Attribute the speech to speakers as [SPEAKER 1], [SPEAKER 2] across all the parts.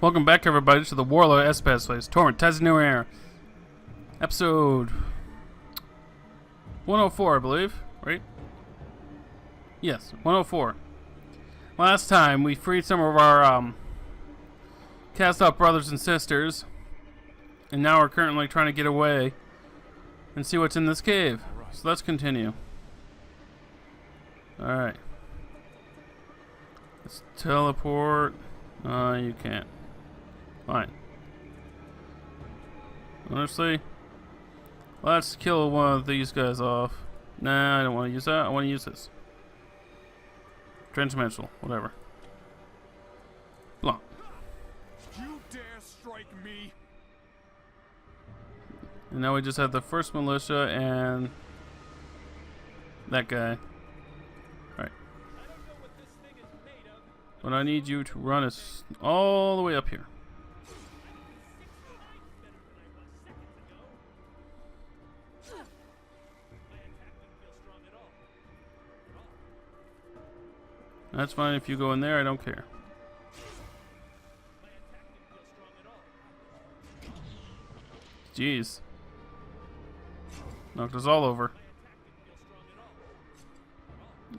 [SPEAKER 1] Welcome back, everybody, to the Warlord of SBAS place. Torment, Numenera. Episode 104, I believe, right? Yes, 104. Last time, we freed some of our cast-out brothers and sisters, and now we're currently trying to get away and see what's in this cave. So let's continue. Alright. Let's teleport. You can't. Fine. Honestly, let's kill one of these guys off. Nah, I don't want to use that. I want to use this. Transdimensional, whatever. Blanc.
[SPEAKER 2] You dare strike me?
[SPEAKER 1] And now we just have the first militia and that guy. Alright. But I need you to run us all the way up here. That's fine if you go in there, I don't care. Jeez. Knocked us all over.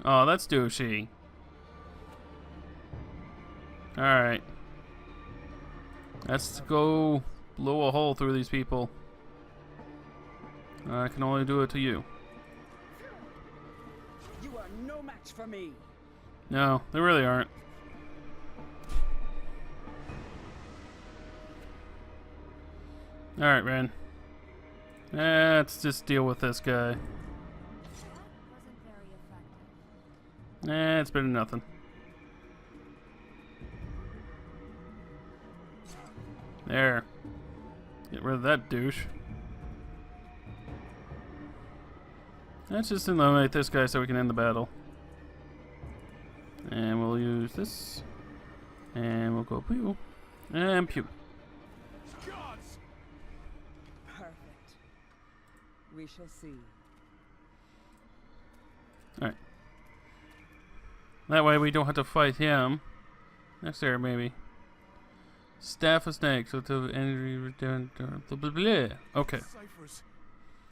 [SPEAKER 1] Oh, that's douchey. Alright. Let's go blow a hole through these people. I can only do it to you.
[SPEAKER 3] You are no match for me.
[SPEAKER 1] No, they really aren't. Alright, Ren. Let's just deal with this guy. It's better than nothing. There. Get rid of that douche. Let's just eliminate this guy so we can end the battle. And we'll use this. And we'll go pew. And pew.
[SPEAKER 2] Gods!
[SPEAKER 3] Perfect. We shall see.
[SPEAKER 1] Alright. That way we don't have to fight him. Next area, maybe. Staff of snakes. So to energy return. Okay.
[SPEAKER 2] Ciphers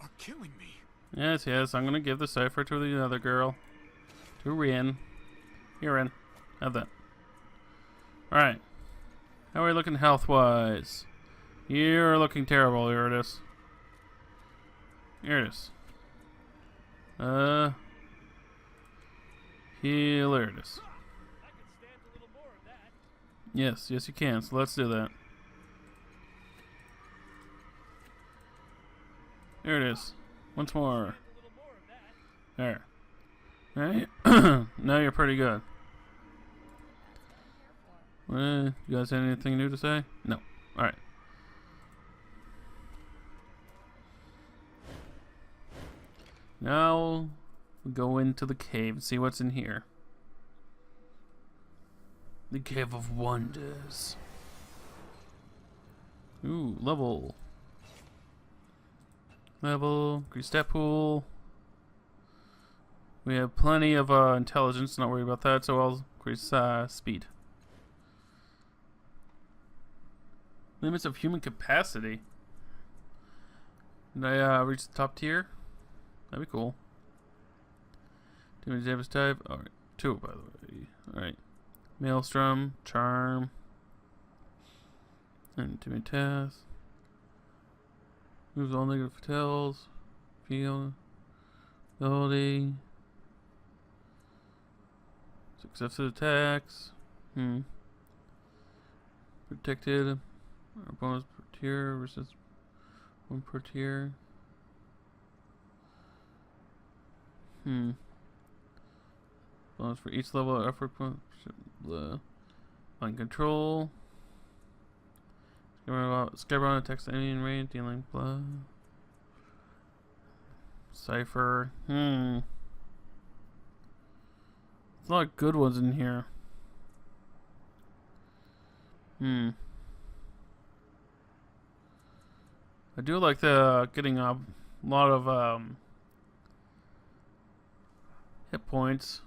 [SPEAKER 2] are killing me.
[SPEAKER 1] Yes, yes. I'm gonna give the cipher to the other girl. To Rin. Here, Ren. Have that. Alright. How are we looking health-wise? You're looking terrible. Here it is. Here it is. Here it is. Yes, yes you can. So let's do that. There it is. Once more. There. Alright. Now you're pretty good. You guys have anything new to say? No. Alright. Now we go into the cave and see what's in here. The Cave of Wonders. Ooh, level. Increase stat pool. We have plenty of intelligence, not worried about that, so I'll increase speed. Limits of human capacity. Did I reach the top tier? That'd be cool. Damage damage type. Alright, 2 by the way. Alright. Maelstrom, Charm. Intimidate task. Moves all negative tells. Feel. Ability. Successive attacks. Protected. Bonus per tier versus 1 per tier. Bonus for each level of effort point. Mind control. Skybound attacks the enemy in range, dealing blood. Cipher. There's a lot of good ones in here. I do like the getting a lot of hit points.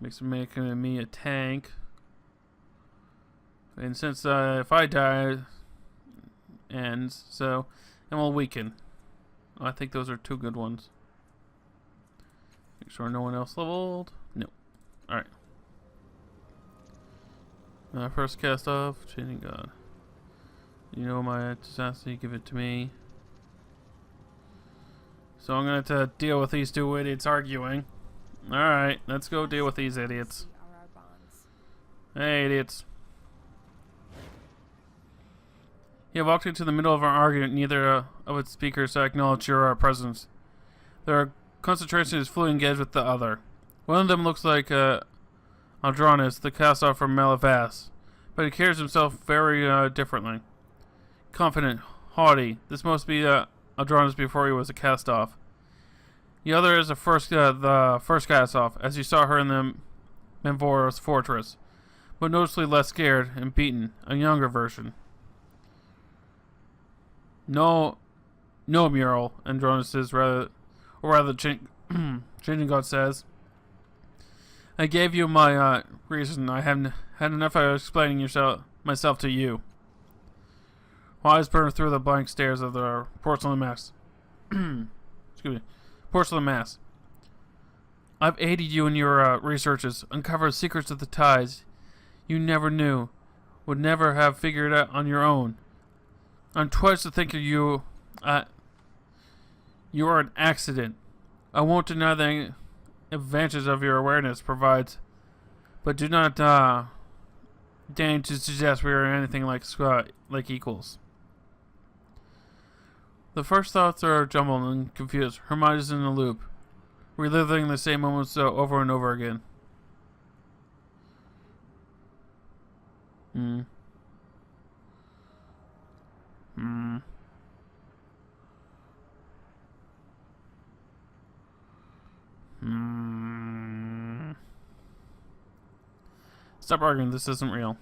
[SPEAKER 1] Makes me a tank. And since if I die, ends, so and we'll weaken. I think those are two good ones. Make sure no one else leveled. No. Alright. First cast off. Chaining God. You know my disaster, give it to me. So I'm gonna have to deal with these two idiots arguing. Alright, let's go deal with these idiots. Hey, idiots. You have walked into the middle of our argument. Neither of its speakers acknowledge your presence. Their concentration is fully engaged with the other. One of them looks like Aldronis, the cast-off from Malavas, but he carries himself very differently. Confident, haughty. This must be Aldronis before he was a cast-off. The other is the first cast-off, as you saw her in the Menvora's fortress, but noticeably less scared and beaten, a younger version. No, Mural, Andronis says, Changing God says. I gave you my reason. I haven't had enough of explaining myself to you. Eyes burn through the blank stares of the porcelain mask. Excuse me. Porcelain mask. I've aided you in your researches, uncovered secrets of the tides you never knew, would never have figured out on your own. I'm twice to think of you. You are an accident. I won't deny the advantages of your awareness provides, but do not deign to suggest we are anything like equals. The first thoughts are jumbled and confused. Her mind is in a loop, reliving the same moments over and over again. Stop arguing, this isn't real.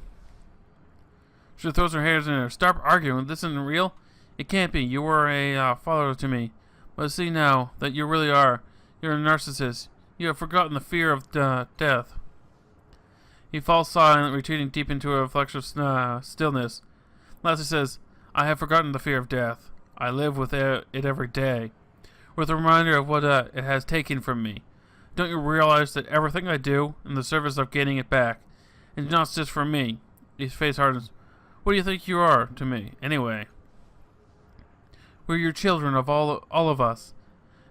[SPEAKER 1] She throws her hands in there. Stop arguing, this isn't real? It can't be. You were a follower to me. But see now that you really are. You're a narcissist. You have forgotten the fear of death. He falls silent, retreating deep into a reflexive stillness. Lastly says, I have forgotten the fear of death. I live with it every day, with a reminder of what it has taken from me. Don't you realize that everything I do in the service of gaining it back, and not just for me? His face hardens. What do you think you are to me, anyway? We're your children of all of us,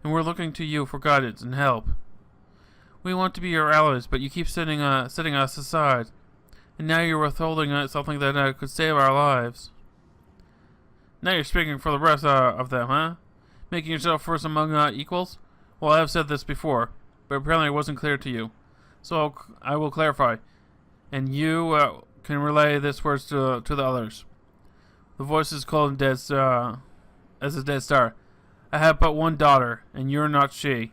[SPEAKER 1] and we're looking to you for guidance and help. We want to be your allies, but you keep setting us aside, and now you're withholding something that could save our lives. Now you're speaking for the rest of them, huh? Making yourself first among equals? Well, I have said this before, but apparently it wasn't clear to you. So I will clarify, and you can relay this words to the others. The voice is cold and dead, as a dead star. I have but one daughter, and you're not she.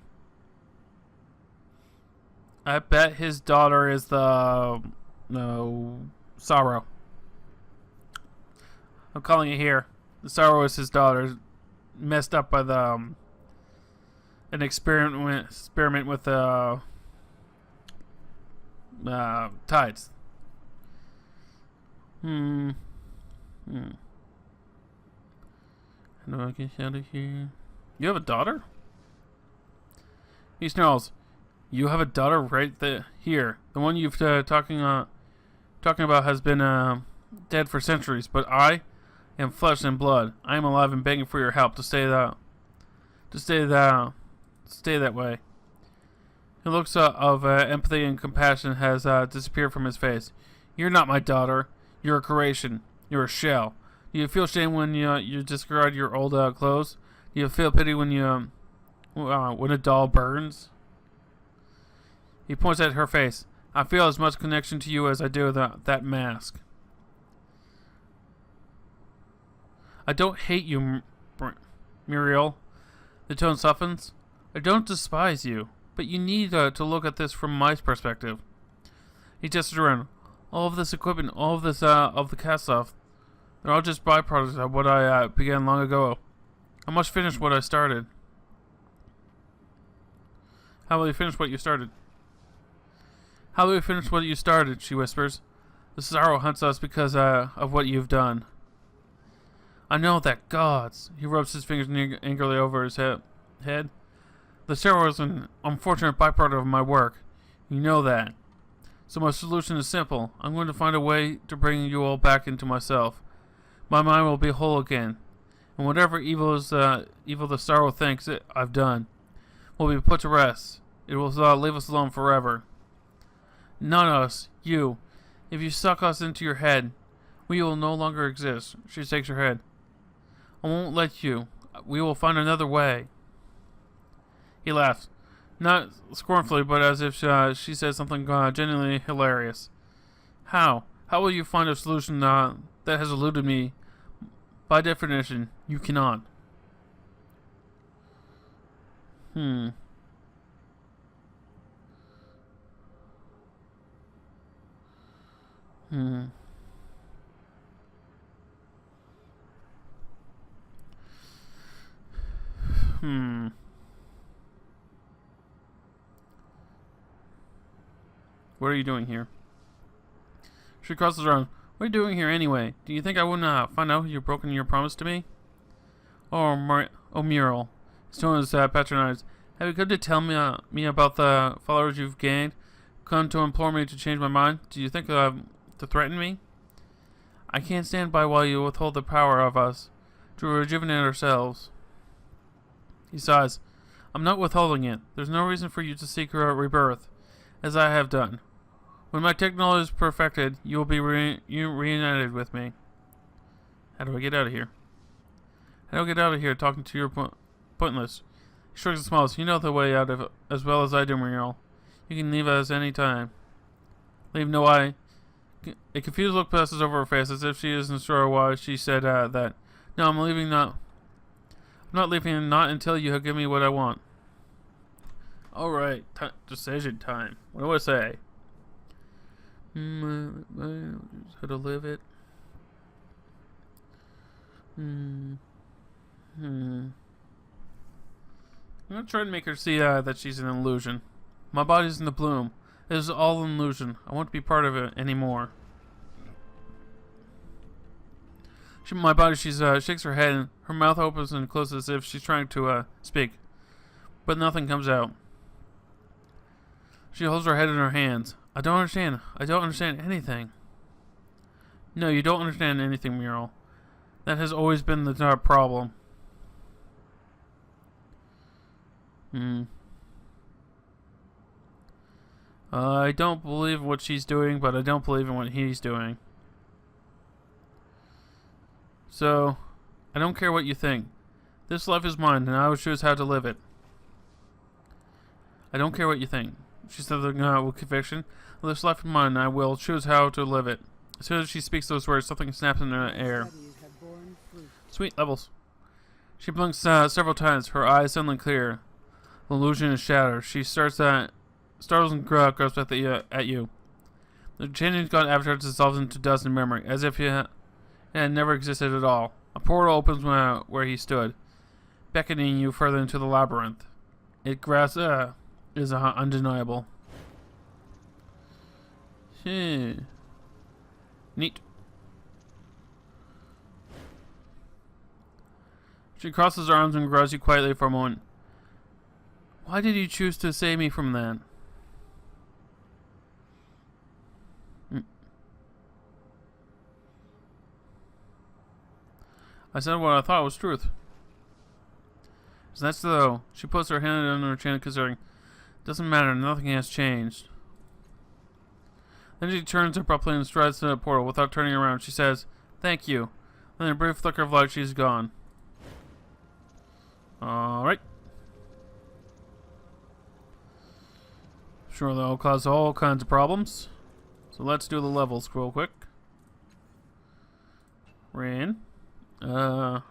[SPEAKER 1] I bet his daughter is the Sorrow. I'm calling it here. The Sorrow is his daughter, messed up by the an experiment with tides. How do I get out of here? You have a daughter? He snarls. You have a daughter right there, here. The one you've talking about has been dead for centuries, but I am flesh and blood. I am alive and begging for your help to stay that way. The looks of empathy and compassion has disappeared from his face. You're not my daughter. You're a creation. You're a shell. Do you feel shame when you discard your old clothes? Do you feel pity when a doll burns? He points at her face. I feel as much connection to you as I do that mask. I don't hate you, Muriel. The tone softens. I don't despise you, but you need to look at this from my perspective. He gestures around. All of this equipment, all of this of the cast-off, they're all just byproducts of what I began long ago. I must finish what I started. How will you finish what you started? How will you finish what you started? She whispers. The sorrow hunts us because of what you've done. I know that gods. He rubs his fingers angrily over his head. The sorrow is an unfortunate byproduct of my work. You know that. So my solution is simple. I'm going to find a way to bring you all back into myself. My mind will be whole again. And whatever evil the sorrow thinks I've done will be put to rest. It will leave us alone forever. None of us, you. If you suck us into your head, we will no longer exist. She shakes her head. I won't let you. We will find another way. He laughs. Not scornfully, but as if she said something genuinely hilarious. How? How will you find a solution that has eluded me? By definition, you cannot. Hmm. What are you doing here? She crosses her arms. What are you doing here anyway? Do you think I wouldn't find out you've broken your promise to me? Oh, Muriel. His tone is patronized. Have you come to tell me about the followers you've gained? Come to implore me to change my mind? Do you think to threaten me? I can't stand by while you withhold the power of us to rejuvenate ourselves. He sighs. I'm not withholding it. There's no reason for you to seek a rebirth, as I have done. When my technology is perfected, you will be reunited with me. How do I get out of here? How do I get out of here talking to you pointless? He shrugs and smiles. You know the way out of it as well as I do, Muriel. You can leave us any time. Leave no I. A confused look passes over her face as if she isn't sure why she said that. No, I'm leaving not. I'm not leaving not until you have given me what I want. Alright, decision time. What do I say? How to live it? I'm gonna try to make her see that she's an illusion. My body's in the bloom. It is all an illusion. I won't be part of it anymore. She shakes her head and her mouth opens and closes as if she's trying to speak. But nothing comes out. She holds her head in her hands. I don't understand. I don't understand anything. No, you don't understand anything, Muriel. That has always been the problem. I don't believe what she's doing, but I don't believe in what he's doing. So, I don't care what you think. This life is mine, and I will choose how to live it. I don't care what you think. She said with conviction. This life is mine, and I will choose how to live it. As soon as she speaks those words, something snaps in the air. Sweet levels. She blinks several times, her eyes suddenly clear. The illusion is shattered. She starts startles and grasps at you. The changing god avatar dissolves into dust and memory, as if it had never existed at all. A portal opens where he stood, beckoning you further into the labyrinth. It is undeniable. Neat. She crosses her arms and grabs you quietly for a moment. Why did you choose to save me from that? I said what I thought was truth. That's so. She puts her hand under her chin, considering. Doesn't matter, nothing has changed. Then she turns abruptly and strides to the portal without turning around. She says, "Thank you." Then in a brief flicker of light, she's gone. Alright. Sure, that'll cause all kinds of problems. So let's do the levels real quick. Rain. Don't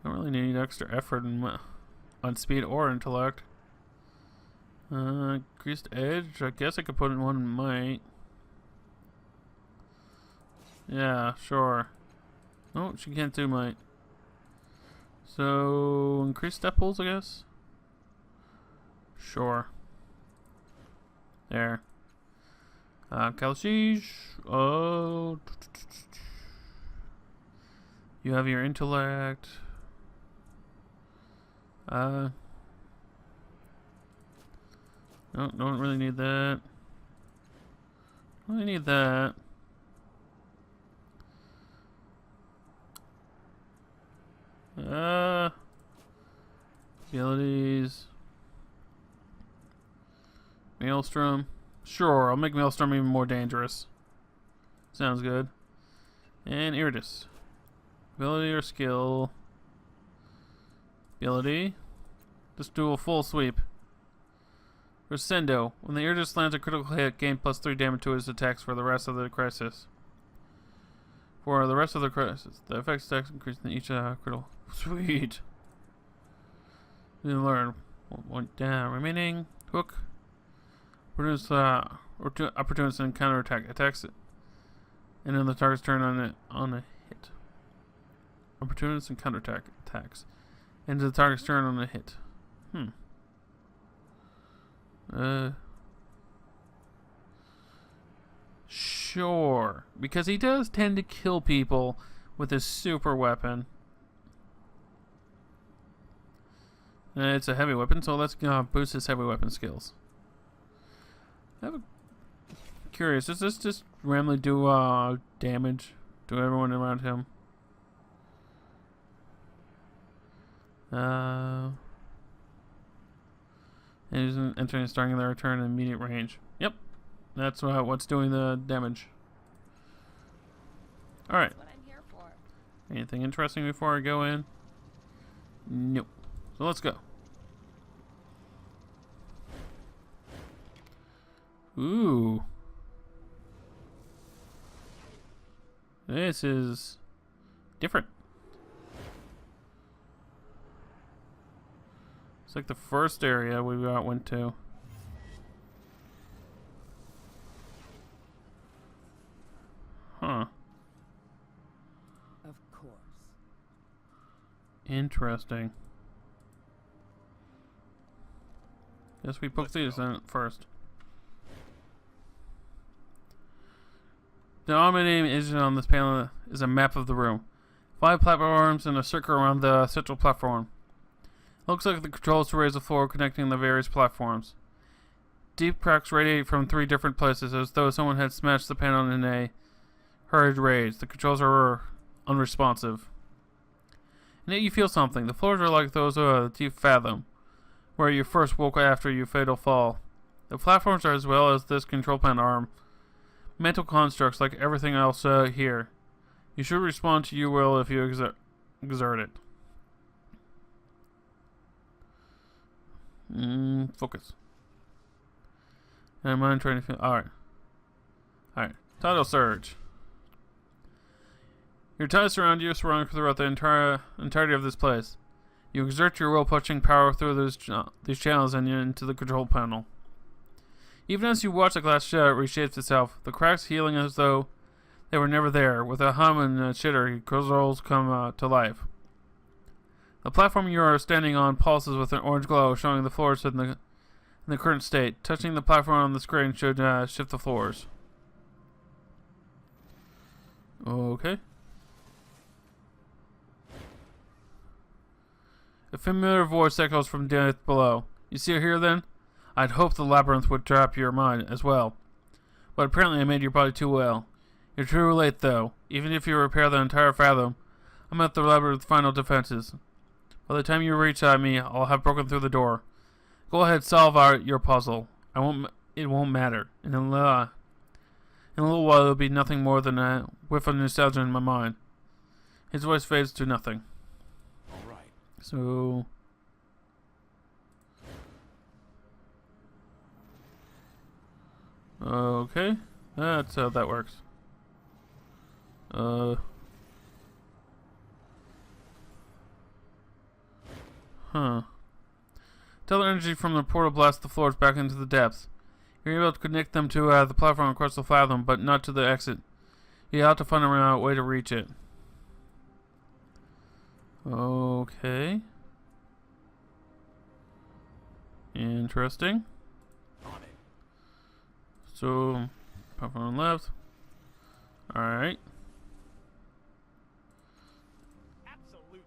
[SPEAKER 1] really need extra effort on speed or intellect. Increased edge. I guess I could put in one might. Yeah, sure. No, she can't do might. So increased step pulls, I guess. Sure. There. Kalshish. Oh. You have your intellect. No, don't really need that. Really need that. Abilities. Maelstrom. Sure, I'll make Maelstrom even more dangerous. Sounds good. And Iridus. Ability or skill? Ability. Just do a full sweep. Resendo. When the Iridus lands a critical hit, gain +3 damage to his attacks for the rest of the crisis. For the rest of the crisis, the effect stacks increase in each critical. Sweet. We learn. One down. Remaining hook. Produce opportunities and counterattack attacks it. And then the target's turn on a hit. Opportunities and counterattack attacks. End the target's turn on a hit. Sure. Because he does tend to kill people with his super weapon. It's a heavy weapon, so let's boost his heavy weapon skills. I'm curious, does this just randomly do damage to everyone around him? And he's entering and starting their return in immediate range. Yep, that's what's doing the damage. All right.
[SPEAKER 4] That's what I'm here for.
[SPEAKER 1] Anything interesting before I go in? Nope. So let's go. Ooh. This is different. It's like the first area we went to. Huh.
[SPEAKER 3] Of course.
[SPEAKER 1] Interesting. Guess we poke these in first. The dominating image on this panel is a map of the room. 5 platforms and a circle around the central platform. Looks like the controls to raise the floor connecting the various platforms. Deep cracks radiate from 3 different places as though someone had smashed the panel in a hurried rage. The controls are unresponsive. And yet you feel something. The floors are like those of a deep fathom, where you first woke after your fatal fall. The platforms are as well as this control panel are mental constructs like everything else here. You should respond to your will if you exert it. Focus. And I'm mind trying to feel. Alright. Tidal surge. Your tides around you surround throughout the entirety of this place. You exert your will, pushing power through these channels and into the control panel. Even as you watch the glass reshapes itself, the cracks healing as though they were never there. With a hum and a chitter, controls come to life. The platform you are standing on pulses with an orange glow, showing the floors in the current state. Touching the platform on the screen should shift the floors. Okay. A familiar voice echoes from death below. You see her here then? I'd hoped the labyrinth would trap your mind as well. But apparently I made your body too well. You're too late though. Even if you repair the entire fathom, I'm at the labyrinth's final defenses. By the time you reach me, I'll have broken through the door. Go ahead, solve your puzzle. It won't matter. In a little while it'll be nothing more than a whiff of nostalgia in my mind. His voice fades to nothing.
[SPEAKER 2] Alright.
[SPEAKER 1] So okay. That's how that works. Tell the energy from the portal blasts the floors back into the depths. You're able to connect them to the platform across the fathom, but not to the exit. You have to find a way to reach it. Okay. Interesting.
[SPEAKER 2] On it.
[SPEAKER 1] So, Platform on the left. Alright.
[SPEAKER 4] Absolutely.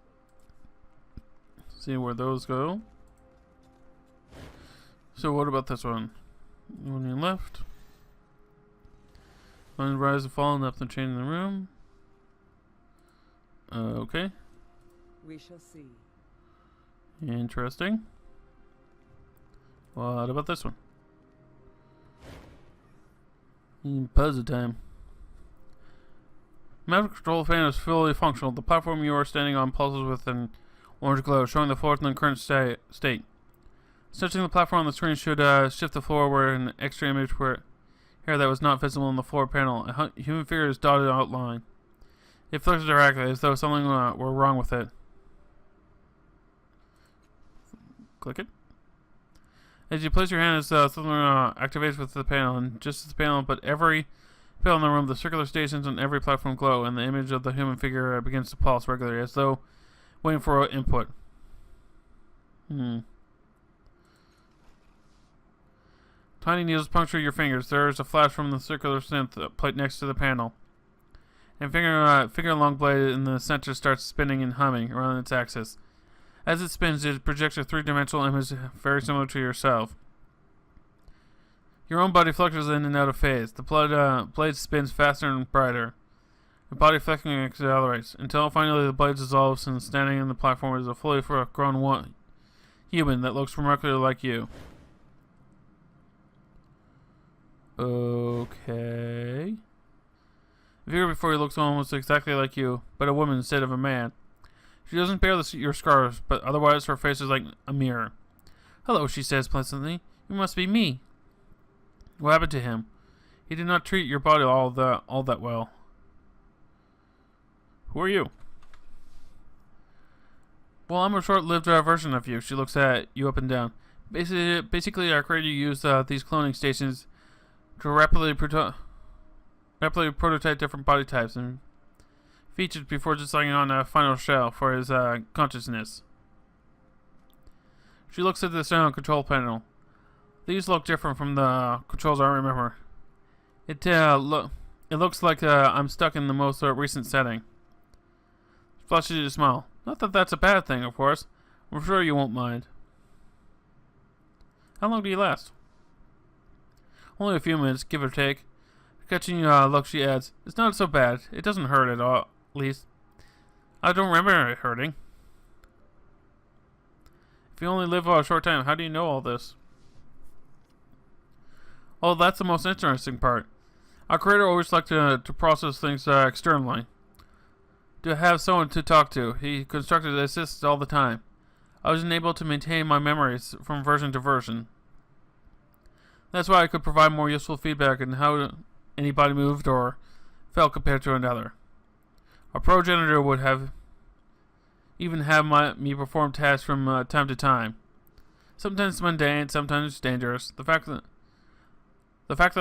[SPEAKER 1] See where those go. So what about this one? One on the left. One rise and fall up the chain in the room. Okay.
[SPEAKER 3] We shall see.
[SPEAKER 1] Interesting. What about this one? Puzzle time. Magic control fan is fully functional. The platform you are standing on pulses with an orange glow, showing the floor in the current state. Touching the platform on the screen should shift the floor where an extra image where here that was not visible on the floor panel. A human figure is dotted outline. It flickers directly as though something were wrong with it. Click it. As you place your hand, something activates with the panel, and just as the panel, but every panel in the room, the circular stations on every platform glow, and the image of the human figure begins to pulse regularly, as though waiting for input. Tiny needles puncture your fingers. There is a flash from the circular synth plate next to the panel. And finger-long blade in the center starts spinning and humming around its axis. As it spins, it projects a three-dimensional image very similar to yourself. Your own body fluctuates in and out of phase. The blade spins faster and brighter. Your body flickering accelerates, until finally the blade dissolves and standing on the platform is a fully grown human that looks remarkably like you. Okay. The figure before you looks almost exactly like you, but a woman instead of a man. She doesn't bear your scars, but otherwise her face is like a mirror. Hello, she says pleasantly. You must be me. What happened to him? He did not treat your body all that well. Who are you? Well, I'm a short-lived version of you. She looks at you up and down. Basically, our creator used these cloning stations to rapidly prototype different body types and features before deciding on a final shell for his consciousness. She looks at the control panel. These look different from the controls I remember. It looks like I'm stuck in the most recent setting. She flashes you a smile. Not that that's a bad thing, of course. I'm sure you won't mind. How long do you last? Only a few minutes, give or take. Catching you look, she adds, it's not so bad. It doesn't hurt at all, at least. I don't remember it hurting. If you only live a short time, how do you know all this? Oh, that's the most interesting part. Our creator always liked to process things externally. To have someone to talk to. He constructed assists all the time. I wasn't able to maintain my memories from version to version. That's why I could provide more useful feedback on how anybody moved or felt compared to another. A progenitor would have me perform tasks from time to time. Sometimes mundane, sometimes dangerous. The fact that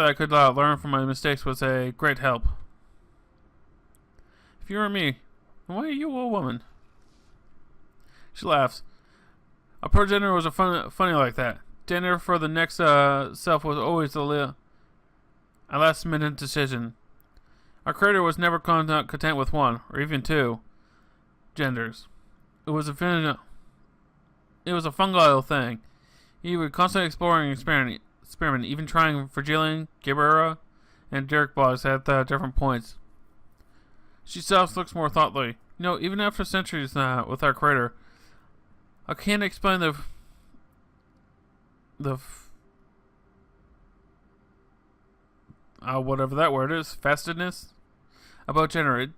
[SPEAKER 1] I could learn from my mistakes was a great help. If you were me, why are you a woman? She laughs. A progenitor was funny like that. Gender for the next self was always a last-minute decision. Our creator was never content with one, or even two, genders. It was a fungal thing. He would constantly explore and experiment, even trying Virgilian, Gibera, and Derek blogs at different points. She self looks more thoughtfully. You know, even after centuries with our creator, I can't explain whatever that word is, fastidness about gender. It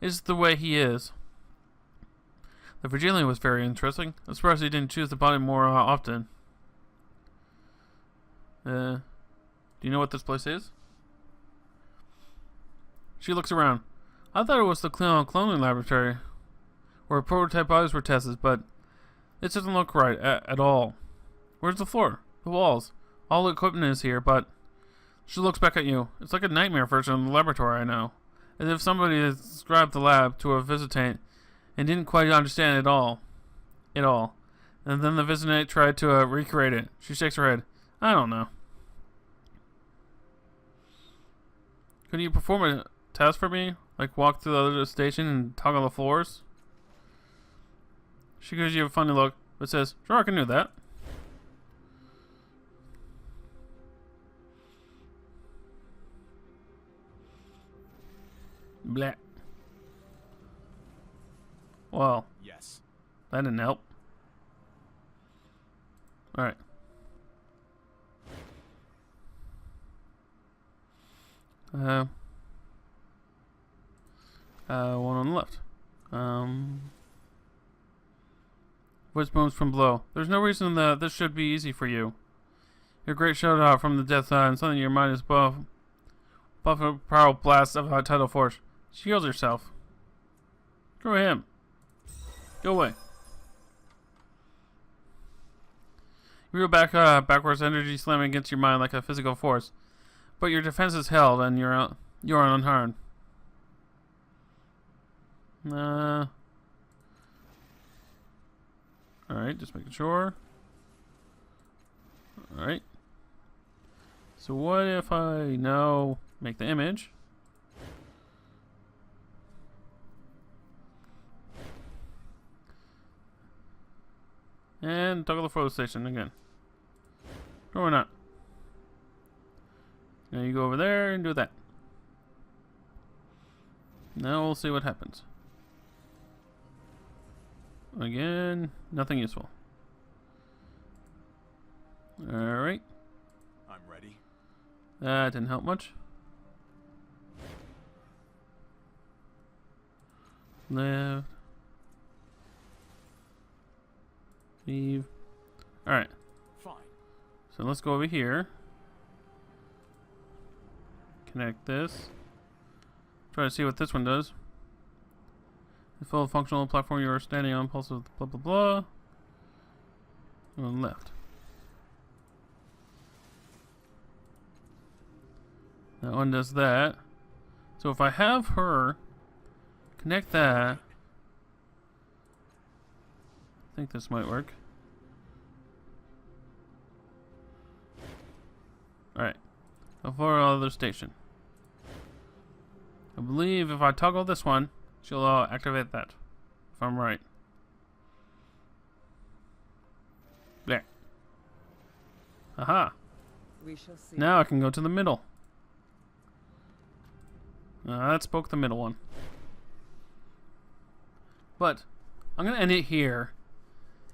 [SPEAKER 1] is the way he is. The Virgilian was very interesting. I'm surprised he didn't choose the body more often. Do you know what this place is? She looks around. I thought it was the cloning laboratory where prototype bodies were tested, but it doesn't look right at all. Where's the floor? The walls? All the equipment is here, but... She looks back at you. It's like a nightmare version of the laboratory I know. As if somebody had described the lab to a visitant and didn't quite understand it all. And then the visitant tried to recreate it. She shakes her head. I don't know. Could you perform a task for me? Like walk through the other station and toggle the floors? She gives you a funny look, but says, sure, I can do that. Blah. Well,
[SPEAKER 2] Yes.
[SPEAKER 1] that didn't help. Alright. One on the left. Voice booms from below. There's no reason that this should be easy for you. Your great showdown from the death side, and suddenly your mind is buff a powerful blast of a tidal force. She heals herself. Screw him. Go away. You reel back backwards, energy slamming against your mind like a physical force. But your defense is held, and you're unharmed. Alright, just making sure. Alright. So what if I now make the image? And toggle the photo station again. Or not. Now you go over there and do that. Now we'll see what happens. Again, nothing useful. Alright.
[SPEAKER 2] I'm ready.
[SPEAKER 1] That didn't help much. Left. Leave. Alright.
[SPEAKER 2] Fine.
[SPEAKER 1] So let's go over here. Connect this. Try to see what this one does. The full functional platform you are standing on pulses blah blah blah. On the left. That one does that. So if I have her connect that, I think this might work. Alright. For other station. I believe if I toggle this one, she'll activate that. If I'm right. There. Aha.
[SPEAKER 3] We shall see.
[SPEAKER 1] Now I can go to the middle. That spoke the middle one. But I'm going to end it here.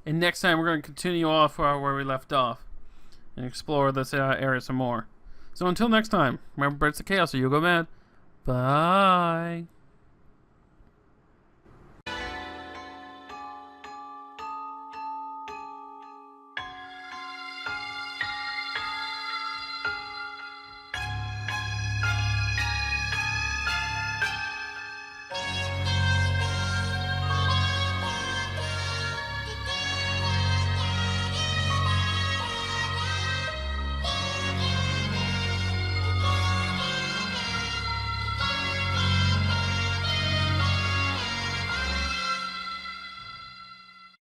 [SPEAKER 1] And next time we're going to continue off where we left off. And explore this area some more. So until next time, remember it's the chaos, so you go mad. Bye.